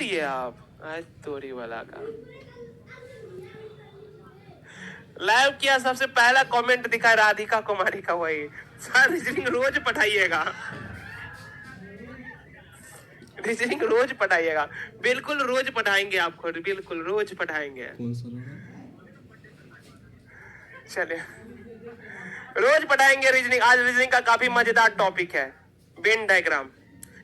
दिए आप? आज तोरी वाला का लाइव किया, सबसे पहला कमेंट दिखा राधिका कुमारी का, वही सर रीजनिंग रोज पढ़ाइएगा, रीजनिंग रोज पढ़ाइएगा। बिल्कुल रोज पढ़ाएंगे आपको, बिल्कुल रोज पढ़ाएंगे। चलिए रोज पढ़ाएंगे रीजनिंग। आज रीजनिंग का काफी मजेदार टॉपिक है, वेन डायग्राम।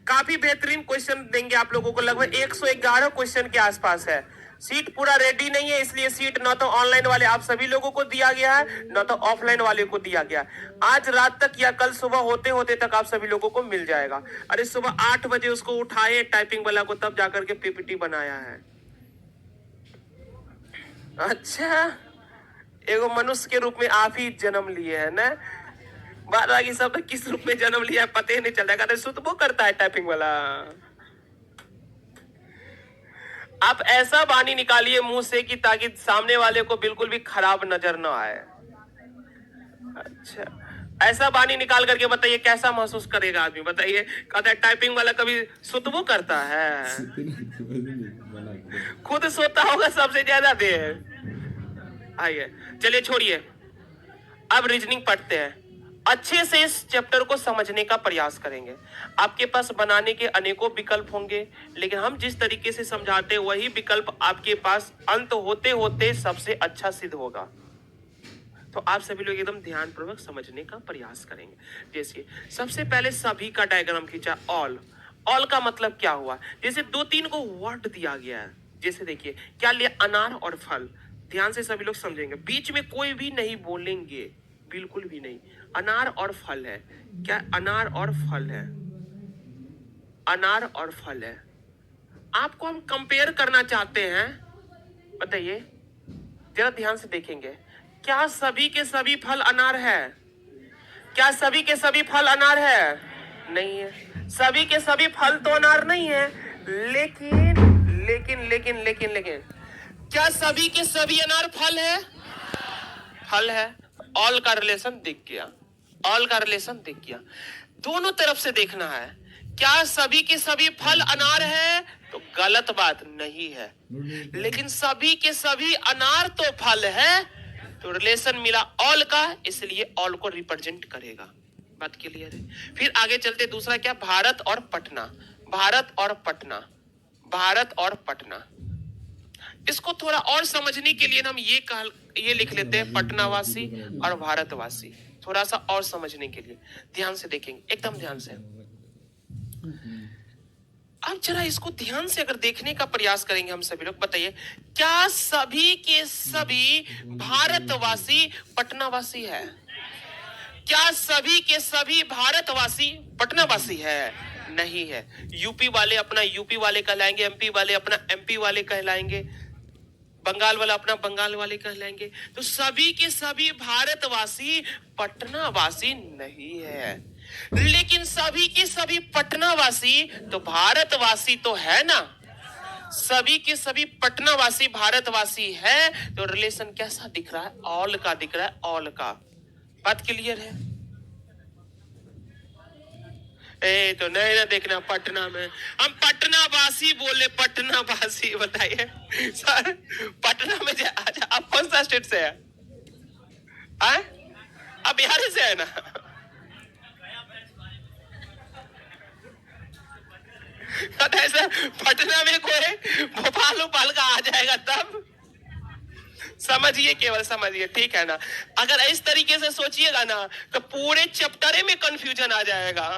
काफी बेहतरीन क्वेश्चन देंगे आप लोगों को, लगभग 111 क्वेश्चन के आसपास है। सीट पूरा रेडी नहीं है, इसलिए सीट न तो ऑनलाइन वाले आप सभी लोगों को दिया गया है, न तो ऑफलाइन वाले को दिया गया। आज रात तक या कल सुबह होते होते तक आप सभी लोगों को मिल जाएगा। अरे सुबह 8 बजे उसको उठाए टाइपिंग वाला को, तब जाकर के पीपीटी बनाया है। अच्छा, एगो मनुष्य के रूप में आप ही जन्म लिए हैं ना। बाद बाकी सब किस रूप में जन्म लिया है पता ही नहीं चल रहा है। सुतबो करता है टाइपिंग वाला। आप ऐसा बानी निकालिए मुंह से कि ताकि सामने वाले को बिल्कुल भी खराब नजर ना आए। अच्छा, ऐसा बानी निकाल करके बताइए कैसा महसूस करेगा आदमी, बताइए। कहता है टाइपिंग वाला कभी सुतबो करता है? खुद सोता होगा सबसे ज्यादा देर। आइए चलिए छोड़िए, अब रीजनिंग पढ़ते हैं। अच्छे से इस चैप्टर को समझने का प्रयास करेंगे। आपके पास बनाने के अनेकों विकल्प होंगे, लेकिन हम जिस तरीके से समझाते हैं वही विकल्प आपके पास अंत होते होते सबसे अच्छा सिद्ध होगा। तो आप सभी लोग एकदम ध्यानपूर्वक समझने का प्रयास करेंगे। जैसे सबसे पहले सभी का डायग्राम खींचा, ऑल। ऑल का मतलब क्या हुआ? जैसे 2-3 को वर्ड दिया गया है, जैसे देखिए क्या लिया, अनार और फल। ध्यान से सभी लोग समझेंगे, बीच में कोई भी नहीं बोलेंगे, बिल्कुल भी नहीं। अनार और फल है, क्या अनार और फल है, अनार और फल है। आपको हम कंपेयर करना चाहते हैं, बताइए जरा ध्यान से देखेंगे। क्या सभी के सभी फल अनार है? क्या सभी के सभी फल अनार है? नहीं है। सभी के सभी फल तो अनार नहीं है, लेकिन लेकिन लेकिन लेकिन लेकिन क्या सभी के सभी अनार फल है? फल है। ऑल का रिलेशन दिख गया, ऑल का रिलेशन दिख गया। दोनों तरफ से देखना है। क्या सभी के सभी फल अनार है? तो गलत बात नहीं है, लेकिन सभी के सभी अनार तो फल है, तो रिलेशन मिला ऑल का, इसलिए ऑल को रिप्रेजेंट करेगा। बात क्लियर है? फिर आगे चलते, दूसरा क्या, भारत और पटना। भारत और पटना, भारत और पटना। इसको थोड़ा और समझने के लिए हम ये लिख लेते हैं, पटनावासी और भारतवासी। थोड़ा सा और समझने के लिए ध्यान से देखेंगे, एकदम ध्यान से। अब जरा इसको ध्यान से अगर देखने का प्रयास करेंगे हम सभी लोग, बताइए क्या सभी के सभी भारतवासी पटनावासी है? क्या सभी के सभी भारतवासी पटनावासी है? नहीं है। यूपी वाले अपना यूपी वाले कहलाएंगे, एमपी वाले अपना एमपी वाले कहलाएंगे, बंगाल वाला अपना बंगाल वाले कहलाएंगे। तो सभी के सभी भारतवासी पटनावासी नहीं है, लेकिन सभी के सभी पटनावासी तो भारतवासी तो है ना। सभी के सभी पटनावासी भारतवासी है, तो रिलेशन कैसा दिख रहा है? ऑल का दिख रहा है, ऑल का। बात क्लियर है? तो नहीं ना देखना, पटना में हम पटनावासी बोले, पटनावासी। बताइए सर, पटना में अच्छा, आप कौन सा स्टेट से है? आप बिहार से है ना? ऐसा पटना में कोई भोपाल उपाल का आ जाएगा तब समझिए, केवल समझिए, ठीक है ना। अगर इस तरीके से सोचिएगा ना तो पूरे चैप्टर में कंफ्यूजन आ जाएगा।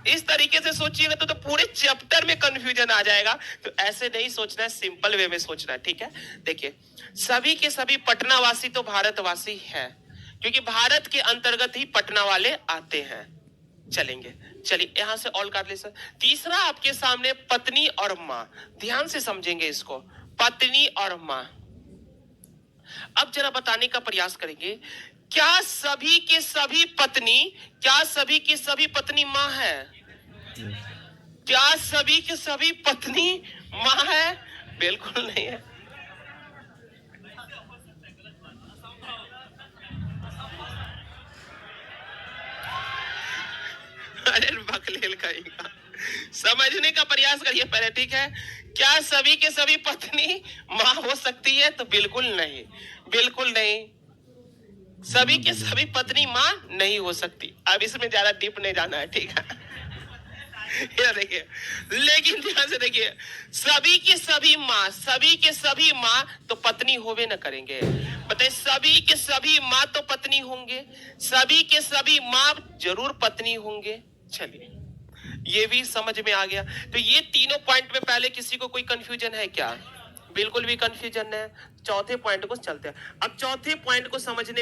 इस तरीके से सोचिएगा तो पूरे चैप्टर में कंफ्यूजन आ जाएगा। तो ऐसे नहीं सोचना है, सिंपल वे में सोचना है, ठीक है। देखिए सभी के सभी पटनावासी तो भारतवासी है, क्योंकि भारत के अंतर्गत ही पटना वाले आते हैं। चलेंगे, चलिए यहां से ऑल कर ले सर। तीसरा आपके सामने पत्नी और माँ। ध्यान से समझेंगे इसको, पत्नी और माँ। अब जरा बताने का प्रयास करेंगे, क्या सभी के सभी पत्नी, क्या सभी की सभी पत्नी माँ है? क्या सभी के सभी पत्नी माँ है? बिल्कुल नहीं है। अरे बकलेल कहेगा, समझने का प्रयास करिए पहले, ठीक है। क्या सभी के सभी पत्नी मां हो सकती है? तो बिल्कुल नहीं, बिल्कुल नहीं। सभी के सभी पत्नी मां नहीं हो सकती। अब इसमें ज्यादा डीप नहीं जाना है, ठीक है। ये देखिए, लेकिन ध्यान से देखिए, सभी की सभी मां, सभी के सभी मां तो पत्नी होवे न करेंगे। बताइए, सभी के सभी मां तो पत्नी होंगे, सभी के सभी मां जरूर पत्नी होंगे। चलिए, ये भी समझ में आ गया। तो ये तीनों पॉइंट में पहले किसी को कोई कंफ्यूजन है क्या? बिल्कुल भी कंफ्यूजन है। चौथे पॉइंट को चलते हैं। अब चौथे पॉइंट को समझने